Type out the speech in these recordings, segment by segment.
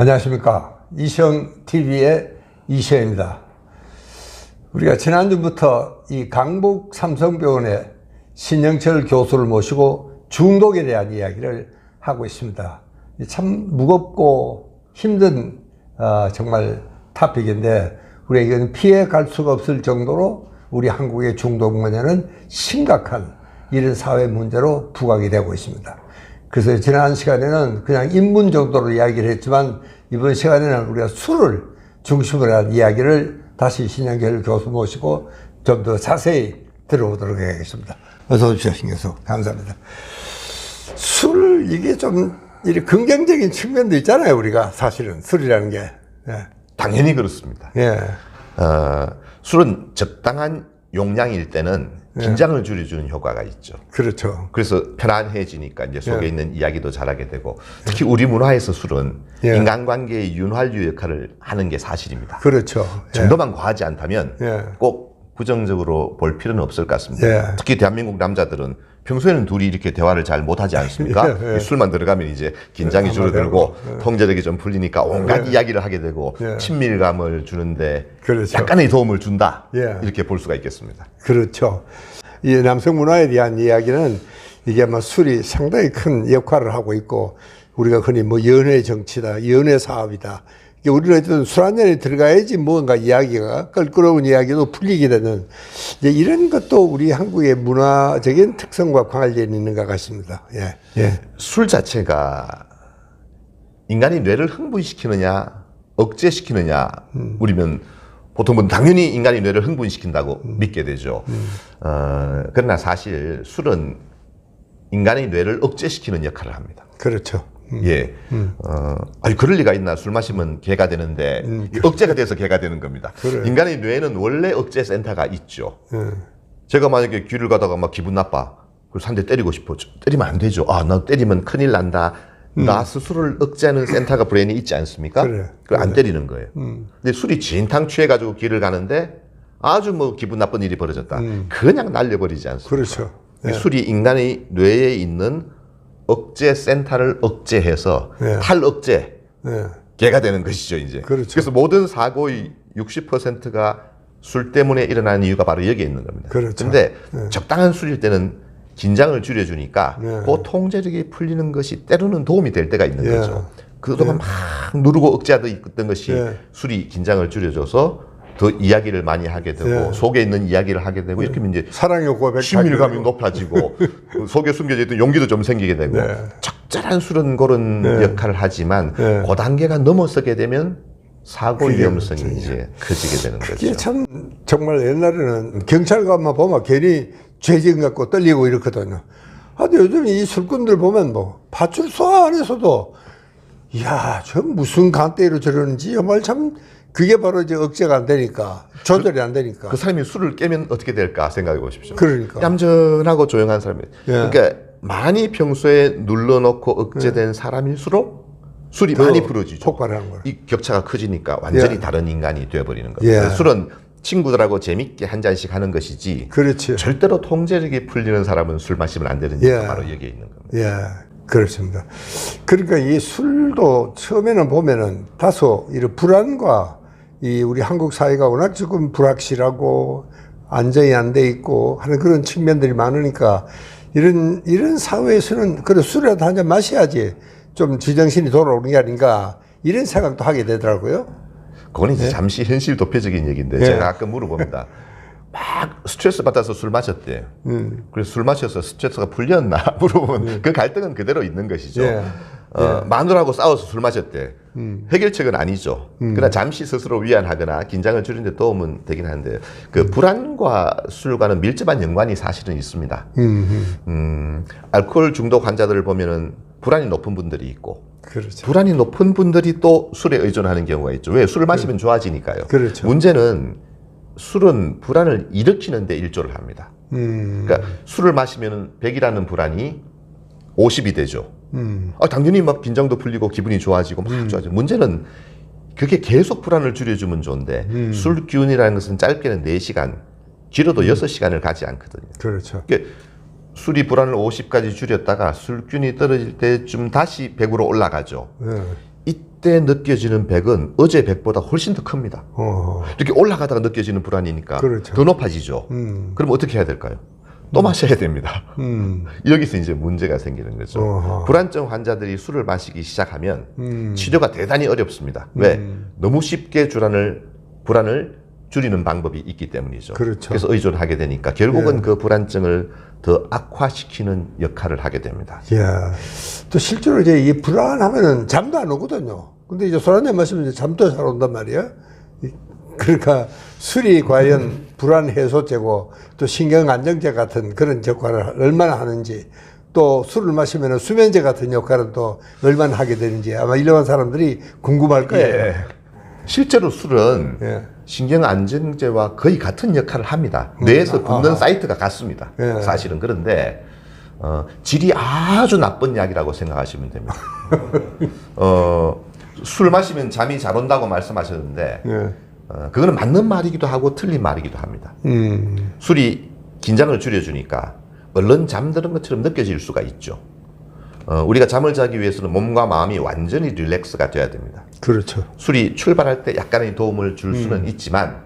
안녕하십니까. 이시영TV의 이시영입니다. 우리가 지난주부터 이 강북 삼성병원의 신영철 교수를 모시고 중독에 대한 이야기를 하고 있습니다. 참 무겁고 힘든 정말 토픽인데 우리가 이건 피해 갈 수가 없을 정도로 우리 한국의 중독 문제는 심각한 이런 사회 문제로 부각이 되고 있습니다. 그래서 지난 시간에는 그냥 인문 정도로 이야기를 했지만 이번 시간에는 우리가 술을 중심으로 한 이야기를 다시 신영철 교수 모시고 좀 더 자세히 들어보도록 하겠습니다. 어서 오십시오, 신 교수. 감사합니다. 술, 이게 좀 이렇게 긍정적인 측면도 있잖아요, 우리가 사실은 술이라는 게. 예. 당연히 그렇습니다. 예. 술은 적당한 용량일 때는 긴장을 줄여주는 효과가 있죠. 그렇죠. 그래서 편안해지니까 이제 속에 있는 이야기도 잘하게 되고, 특히 우리 문화에서 술은 인간관계의 윤활유 역할을 하는 게 사실입니다. 그렇죠. 정도만 과하지 않다면 꼭 부정적으로 볼 필요는 없을 것 같습니다. 특히 대한민국 남자들은 평소에는 둘이 이렇게 대화를 잘 못하지 않습니까? 술만 들어가면 이제 긴장이 줄어들고 통제력이 좀 풀리니까 온갖 이야기를 하게 되고 친밀감을 주는데 그렇죠. 약간의 도움을 준다, 이렇게 볼 수가 있겠습니다. 그렇죠. 이 남성 문화에 대한 이야기는 이게 아마 술이 상당히 큰 역할을 하고 있고, 우리가 흔히 뭐 연애 정치다, 연애 사업이다, 우리는 어쨌든 술 한 잔에 들어가야지 뭔가 이야기가, 껄끄러운 이야기도 풀리게 되는, 이제 이런 것도 우리 한국의 문화적인 특성과 관련이 있는 것 같습니다. 술 자체가 인간의 뇌를 흥분시키느냐 억제시키느냐 우리는 보통은 당연히 인간의 뇌를 흥분시킨다고 믿게 되죠. 그러나 사실 술은 인간의 뇌를 억제시키는 역할을 합니다. 그렇죠. 아니, 그럴 리가 있나. 술 마시면 개가 되는데 억제가 돼서 개가 되는 겁니다. 그래. 인간의 뇌에는 원래 억제 센터가 있죠. 제가 만약에 길을 가다가 막 기분 나빠, 그래서 한 대 때리고 싶어. 때리면 안 되죠. 아, 나 때리면 큰일 난다. 나 스스로를 억제하는 센터가 브레인에 있지 않습니까? 그걸 안 때리는 거예요. 근데 술이 진탕 취해가지고 길을 가는데 아주 뭐 기분 나쁜 일이 벌어졌다. 그냥 날려버리지 않습니까? 그렇죠. 술이 인간의 뇌에 있는 억제 센터를 억제해서 탈억제 개가 되는 것이죠, 이제. 그렇죠. 그래서 모든 사고의 60%가 술 때문에 일어나는 이유가 바로 여기에 있는 겁니다. 그렇죠. 근데 적당한 술일 때는 긴장을 줄여주니까 그 통제력이 풀리는 것이 때로는 도움이 될 때가 있는 거죠. 그동안 막 누르고 억제하던 것이 술이 긴장을 줄여줘서 더 이야기를 많이 하게 되고 속에 있는 이야기를 하게 되고 이렇게 하면 이제 사랑의 고백, 친밀감이 높아지고 속에 숨겨져 있던 용기도 좀 생기게 되고 적절한 술은 그런 역할을 하지만 그 단계가 넘어서게 되면 사고 위험성이 이제 커지게 되는 거죠. 이게 참 정말 옛날에는 경찰관만 보면 괜히 죄지은 갖고 떨리고 이렇거든요. 근데 요즘 이 술꾼들 보면 뭐 파출소 안에서도 이야, 저 무슨 간대로 저러는지 정말 참, 그게 바로 이제 억제가 안 되니까, 조절이 안 되니까. 그 사람이 술을 깨면 어떻게 될까 생각해 보십시오. 그러니까. 얌전하고 조용한 사람이. 그러니까 많이 평소에 눌러놓고 억제된 사람일수록 술이 많이 풀어지죠. 폭발하는 거예요. 이 격차가 커지니까 완전히 다른 인간이 되어버리는 겁니다. 술은 친구들하고 재밌게 한 잔씩 하는 것이지. 그렇지. 절대로 통제력이 풀리는 사람은 술 마시면 안 되는 이유가 바로 여기에 있는 겁니다. 그렇습니다. 그러니까 이 술도 처음에는 보면은 다소 이런 불안과 이 우리 한국 사회가 워낙 지금 불확실하고 안정이 안 돼 있고 하는 그런 측면들이 많으니까 이런 사회에서는 그래 술이라도 한 잔 마셔야지 좀 지정신이 돌아오는 게 아닌가 이런 생각도 하게 되더라고요. 그건 이제 잠시 현실 도표적인 얘기인데 제가 아까 물어봅니다. 막 스트레스 받아서 술 마셨대. 그래서 술 마셔서 스트레스가 풀렸나 물어보면 그 갈등은 그대로 있는 것이죠. 마누라하고 싸워서 술 마셨대. 해결책은 아니죠. 그러나 잠시 스스로 위안하거나 긴장을 줄이는 데 도움은 되긴 하는데 그 불안과 술과는 밀접한 연관이 사실은 있습니다. 알코올 중독 환자들을 보면은 불안이 높은 분들이 있고 그렇죠. 불안이 높은 분들이 또 술에 의존하는 경우가 있죠. 왜? 술을 마시면 좋아지니까요. 그렇죠. 문제는 술은 불안을 일으키는 데 일조를 합니다. 그러니까 술을 마시면 100이라는 불안이 50이 되죠. 당연히 막 긴장도 풀리고 기분이 좋아지고 막 좋아지고. 문제는 그게 계속 불안을 줄여주면 좋은데 술 기운이라는 것은 짧게는 4시간, 길어도 6시간을 가지 않거든요. 그렇죠. 그러니까 술이 불안을 50까지 줄였다가 술균이 떨어질 때쯤 다시 100으로 올라가죠. 이때 느껴지는 백은 어제 백보다 훨씬 더 큽니다. 이렇게 올라가다가 느껴지는 불안이니까 그렇죠. 더 높아지죠. 그럼 어떻게 해야 될까요? 또 마셔야 됩니다. 여기서 이제 문제가 생기는 거죠. 불안증 환자들이 술을 마시기 시작하면 치료가 대단히 어렵습니다. 왜? 너무 쉽게 불안을 줄이는 방법이 있기 때문이죠. 그렇죠. 그래서 의존하게 되니까 결국은 그 불안증을 더 악화시키는 역할을 하게 됩니다. 이야. 또 실제로 이제 이 불안하면은 잠도 안 오거든요. 근데 이제 술 한잔 마시면 이제 잠도 잘 온단 말이야. 그러니까 술이 과연 불안 해소제고 또 신경 안정제 같은 그런 역할을 얼마나 하는지, 또 술을 마시면 수면제 같은 역할은 또 얼마나 하게 되는지 아마 일반 사람들이 궁금할 거예요. 예. 실제로 술은 예. 신경 안정제와 거의 같은 역할을 합니다. 뇌에서 붙는 사이트가 같습니다. 예. 사실은. 그런데 질이 아주 나쁜 약이라고 생각하시면 됩니다. 술 마시면 잠이 잘 온다고 말씀하셨는데 예. 그거는 맞는 말이기도 하고 틀린 말이기도 합니다. 술이 긴장을 줄여주니까 얼른 잠드는 것처럼 느껴질 수가 있죠. 우리가 잠을 자기 위해서는 몸과 마음이 완전히 릴렉스가 돼야 됩니다. 그렇죠. 술이 출발할 때 약간의 도움을 줄 수는 있지만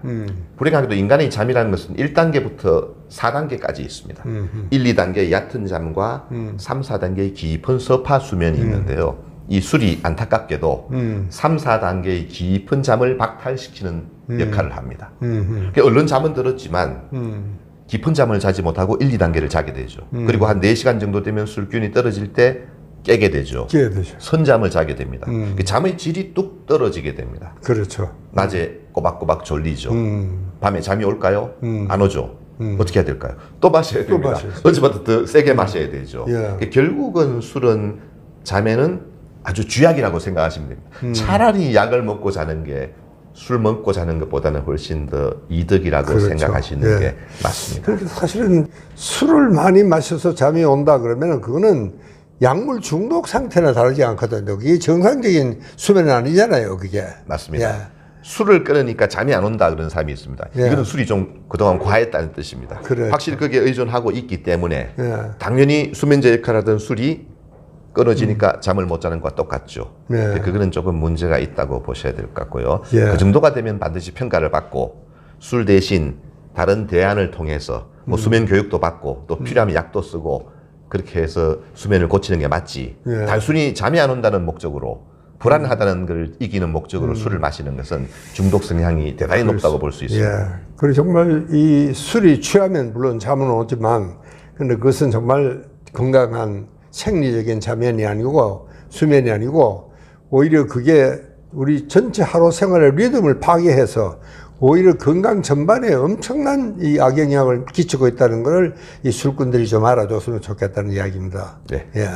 불행하게도 인간의 잠이라는 것은 1단계부터 4단계까지 있습니다. 1, 2단계의 얕은 잠과 3, 4단계의 깊은 서파 수면이 있는데요. 이 술이 안타깝게도 3, 4단계의 깊은 잠을 박탈시키는 역할을 합니다. 그러니까 얼른 잠은 들었지만 깊은 잠을 자지 못하고 1, 2단계를 자게 되죠. 그리고 한 4시간 정도 되면 술균이 떨어질 때 깨게 되죠. 깨게 되죠. 선잠을 자게 됩니다. 잠의 질이 뚝 떨어지게 됩니다. 그렇죠. 낮에 꼬박꼬박 졸리죠. 밤에 잠이 올까요? 안 오죠. 어떻게 해야 될까요? 또 마셔야 됩니다. 어제보다 더 세게 마셔야 되죠. 예. 결국은 술은 잠에는 아주 쥐약이라고 생각하시면 됩니다. 차라리 약을 먹고 자는 게 술 먹고 자는 것보다는 훨씬 더 이득이라고 그렇죠. 생각하시는 예. 게 맞습니다. 그런데 사실은 술을 많이 마셔서 잠이 온다 그러면은 그거는 약물 중독 상태나 다르지 않거든요. 그게 정상적인 수면은 아니잖아요, 그게. 맞습니다. 예. 술을 끊으니까 잠이 안 온다 그런 사람이 있습니다. 예. 이거는 술이 좀 그동안 과했다는 뜻입니다. 그렇죠. 확실히 거기에 의존하고 있기 때문에 예. 당연히 수면제 역할하던 술이 끊어지니까 잠을 못 자는 것과 똑같죠. 예. 근데 그거는 조금 문제가 있다고 보셔야 될 것 같고요. 예. 그 정도가 되면 반드시 평가를 받고 술 대신 다른 대안을 통해서 뭐 수면 교육도 받고 또 필요하면 약도 쓰고 그렇게 해서 수면을 고치는 게 맞지. 예. 단순히 잠이 안 온다는 목적으로 불안하다는 걸 이기는 목적으로 술을 마시는 것은 중독 성향이 대단히 높다고 볼 수 있습니다. 예. 그리고 정말 이 술이 취하면 물론 잠은 오지만 근데 그것은 정말 건강한 생리적인 잠이 아니고 수면이 아니고 오히려 그게 우리 전체 하루 생활의 리듬을 파괴해서 오히려 건강 전반에 엄청난 이 악영향을 끼치고 있다는 것을 이 술꾼들이 좀 알아줬으면 좋겠다는 이야기입니다. 네. 예.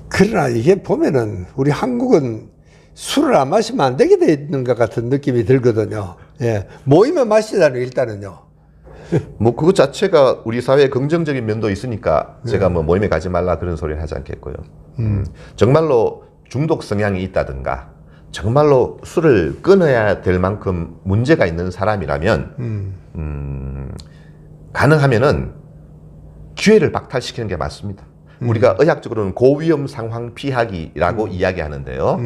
그러나 이게 보면은 우리 한국은 술을 안 마시면 안 되게 돼 있는 것 같은 느낌이 들거든요. 예. 모이면 마시잖아요, 일단은요. 뭐 그것 자체가 우리 사회에 긍정적인 면도 있으니까 제가 뭐 모임에 가지 말라 그런 소리는 하지 않겠고요. 정말로 중독 성향이 있다든가 정말로 술을 끊어야 될 만큼 문제가 있는 사람이라면 가능하면은 기회를 박탈시키는 게 맞습니다. 우리가 의학적으로는 고위험 상황 피하기라고 이야기하는데요.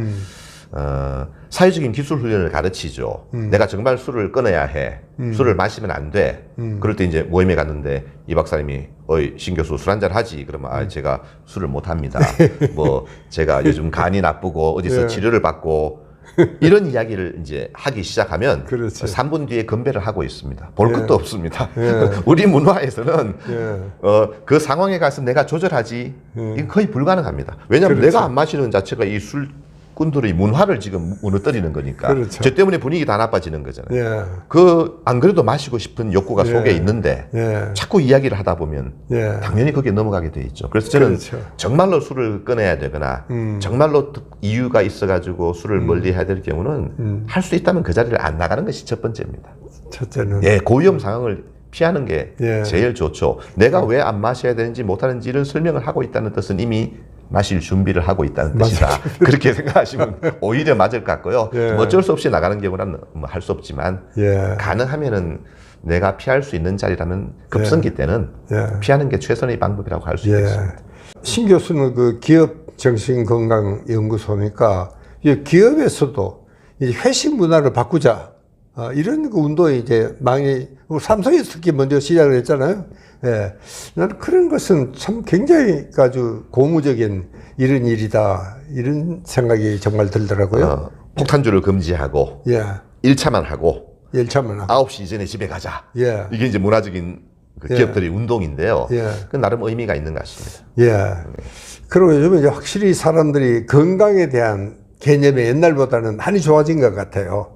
사회적인 기술 훈련을 가르치죠. 내가 정말 술을 끊어야 해. 술을 마시면 안 돼. 그럴 때 이제 모임에 갔는데 이 박사님이 어이 신 교수 술 한잔 하지. 그러면 아 제가 술을 못 합니다. 뭐 제가 요즘 간이 나쁘고 어디서 예. 치료를 받고 이런 이야기를 이제 하기 시작하면 그렇지. 3분 뒤에 건배를 하고 있습니다. 볼 예. 것도 없습니다. 예. 우리 문화에서는 예. 그 상황에 가서 내가 조절하지 이건 거의 불가능합니다. 왜냐하면 그렇죠. 내가 안 마시는 자체가 이 술꾼들의 문화를 지금 무너뜨리는 거니까. 그렇죠. 저 때문에 분위기 다 나빠지는 거잖아요. 예. 안 그래도 마시고 싶은 욕구가 예. 속에 있는데 예. 자꾸 이야기를 하다 보면 예. 당연히 거기에 넘어가게 돼 있죠. 그래서 저는 그렇죠. 정말로 술을 끊어야 되거나 정말로 이유가 있어가지고 술을 멀리 해야 될 경우는 할 수 있다면 그 자리를 안 나가는 것이 첫 번째입니다. 첫째는 예, 고위험 상황을 피하는 게 예. 제일 좋죠. 내가 왜 안 마셔야 되는지 못하는지를 설명을 하고 있다는 뜻은 이미 마실 준비를 하고 있다는 뜻이다. 그렇게 생각하시면 오히려 맞을 것 같고요. 예. 뭐 어쩔 수 없이 나가는 경우는 뭐 할 수 없지만 예. 가능하면은 내가 피할 수 있는 자리라면 급성기 때는 예. 피하는 게 최선의 방법이라고 할 수 있겠습니다. 신 교수는 그 기업 정신건강연구소니까 기업에서도 이제 회식 문화를 바꾸자. 이런 그 운동이 이제 많이, 삼성에서 특히 먼저 시작을 했잖아요. 예. 나는 그런 것은 참 굉장히 아주 고무적인 이런 일이다. 이런 생각이 정말 들더라고요. 폭탄주를 금지하고, 예. 1차만 하고, 1차만 하고. 9시 이전에 집에 가자. 예. 이게 이제 문화적인 그 기업들의 운동인데요. 예. 그 나름 의미가 있는 것 같습니다. 예. 그리고 요즘 이제 확실히 사람들이 건강에 대한 개념이 옛날보다는 많이 좋아진 것 같아요.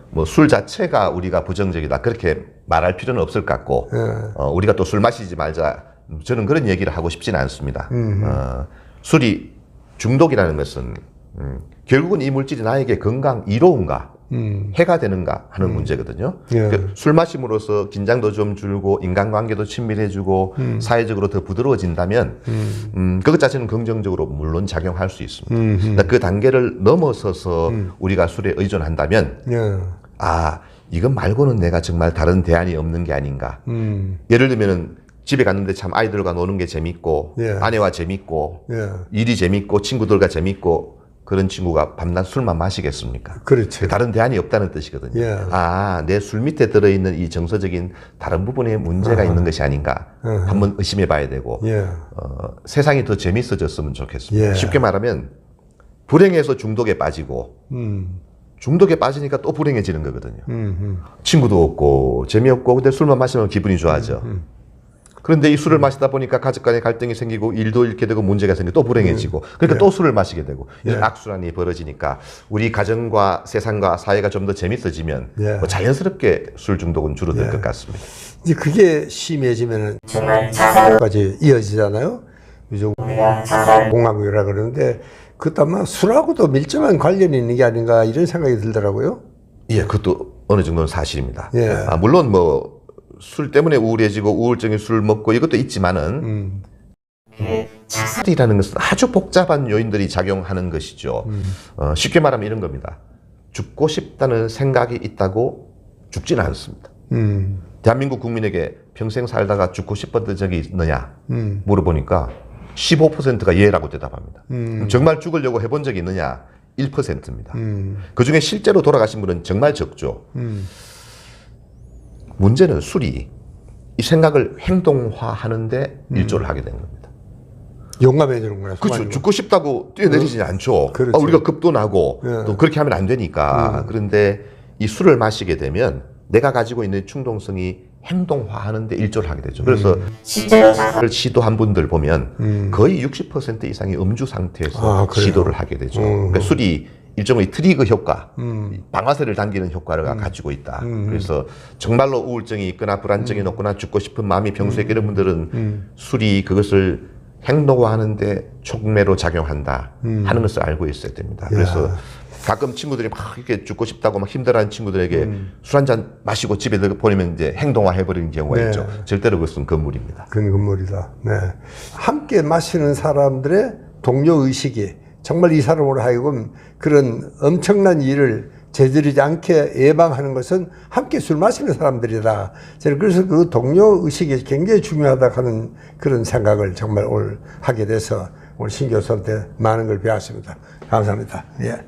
뭐 술 자체가 우리가 부정적이다 그렇게 말할 필요는 없을 것 같고, 우리가 또 술 마시지 말자 저는 그런 얘기를 하고 싶지는 않습니다. 술이 중독이라는 것은 결국은 이 물질이 나에게 건강 이로운가 해가 되는가 하는 문제거든요. 예. 그술 마심으로써 긴장도 좀 줄고 인간관계도 친밀해지고 사회적으로 더 부드러워진다면 그것 자체는 긍정적으로 물론 작용할 수 있습니다. 그러니까 그 단계를 넘어서서 우리가 술에 의존한다면 예. 이건 말고는 내가 정말 다른 대안이 없는 게 아닌가. 예를 들면은 집에 갔는데 참 아이들과 노는 게 재밌고 예. 아내와 재밌고 예. 일이 재밌고 친구들과 재밌고 그런 친구가 밤낮 술만 마시겠습니까? 그렇죠. 다른 대안이 없다는 뜻이거든요. 예. 내 술 밑에 들어있는 이 정서적인 다른 부분에 문제가 있는 것이 아닌가 한번 의심해 봐야 되고 예. 세상이 더 재밌어졌으면 좋겠습니다. 예. 쉽게 말하면 불행해서 중독에 빠지고 중독에 빠지니까 또 불행해지는 거거든요. 친구도 없고 재미없고 근데 술만 마시면 기분이 좋아져. 그런데 이 술을 마시다 보니까 가족 간의 갈등이 생기고 일도 잃게 되고 문제가 생기고 또 불행해지고 그러니까 또 술을 마시게 되고 이런 악순환이 벌어지니까 우리 가정과 세상과 사회가 좀 더 재밌어지면 뭐 자연스럽게 술 중독은 줄어들 것 같습니다. 이제 그게 심해지면은 까지 이어지잖아요. 요즘 공황이라 그러는데 그것도 아마 술하고도 밀접한 관련이 있는 게 아닌가 이런 생각이 들더라고요. 예, 그것도 어느 정도는 사실입니다. 예. 물론 뭐 술 때문에 우울해지고 우울증에 술을 먹고 이것도 있지만은 술이라는 것은 아주 복잡한 요인들이 작용하는 것이죠. 쉽게 말하면 이런 겁니다. 죽고 싶다는 생각이 있다고 죽지는 않습니다. 대한민국 국민에게 평생 살다가 죽고 싶었던 적이 있느냐 물어보니까 15%가 예라고 대답합니다. 정말 죽으려고 해본 적이 있느냐 1%입니다. 그중에 실제로 돌아가신 분은 정말 적죠. 문제는 술이 이 생각을 행동화하는데 일조를 하게 되는 겁니다. 용감해지는구나. 그렇죠. 죽고 싶다고 뛰어내리지 않죠. 그렇죠. 우리가 급도 나고 또 그렇게 하면 안 되니까. 그런데 이 술을 마시게 되면 내가 가지고 있는 충동성이 행동화하는데 일조를 하게 되죠. 그래서 실제로 시도한 분들 보면 거의 60% 이상이 음주 상태에서 시도를 하게 되죠. 그러니까 술이 일종의 트리거 효과, 방아쇠를 당기는 효과를 가지고 있다. 그래서 정말로 우울증이 있거나 불안증이 높거나 죽고 싶은 마음이 평소에 이런 분들은 술이 그것을 행동화하는데 촉매로 작용한다 하는 것을 알고 있어야 됩니다. 그래서 가끔 친구들이 막 이렇게 죽고 싶다고 막 힘들어하는 친구들에게 술 한 잔 마시고 집에 보내면 이제 행동화 해버리는 경우가 있죠. 절대로 그것은 금물입니다. 그건 금물이다. 네. 함께 마시는 사람들의 동료 의식이 정말 이 사람으로 하여금 그런 엄청난 일을 저지르지 않게 예방하는 것은 함께 술 마시는 사람들이다. 저는 그래서 그 동료 의식이 굉장히 중요하다 하는 그런 생각을 정말 오늘 하게 돼서 오늘 신 교수한테 많은 걸 배웠습니다. 감사합니다. 예.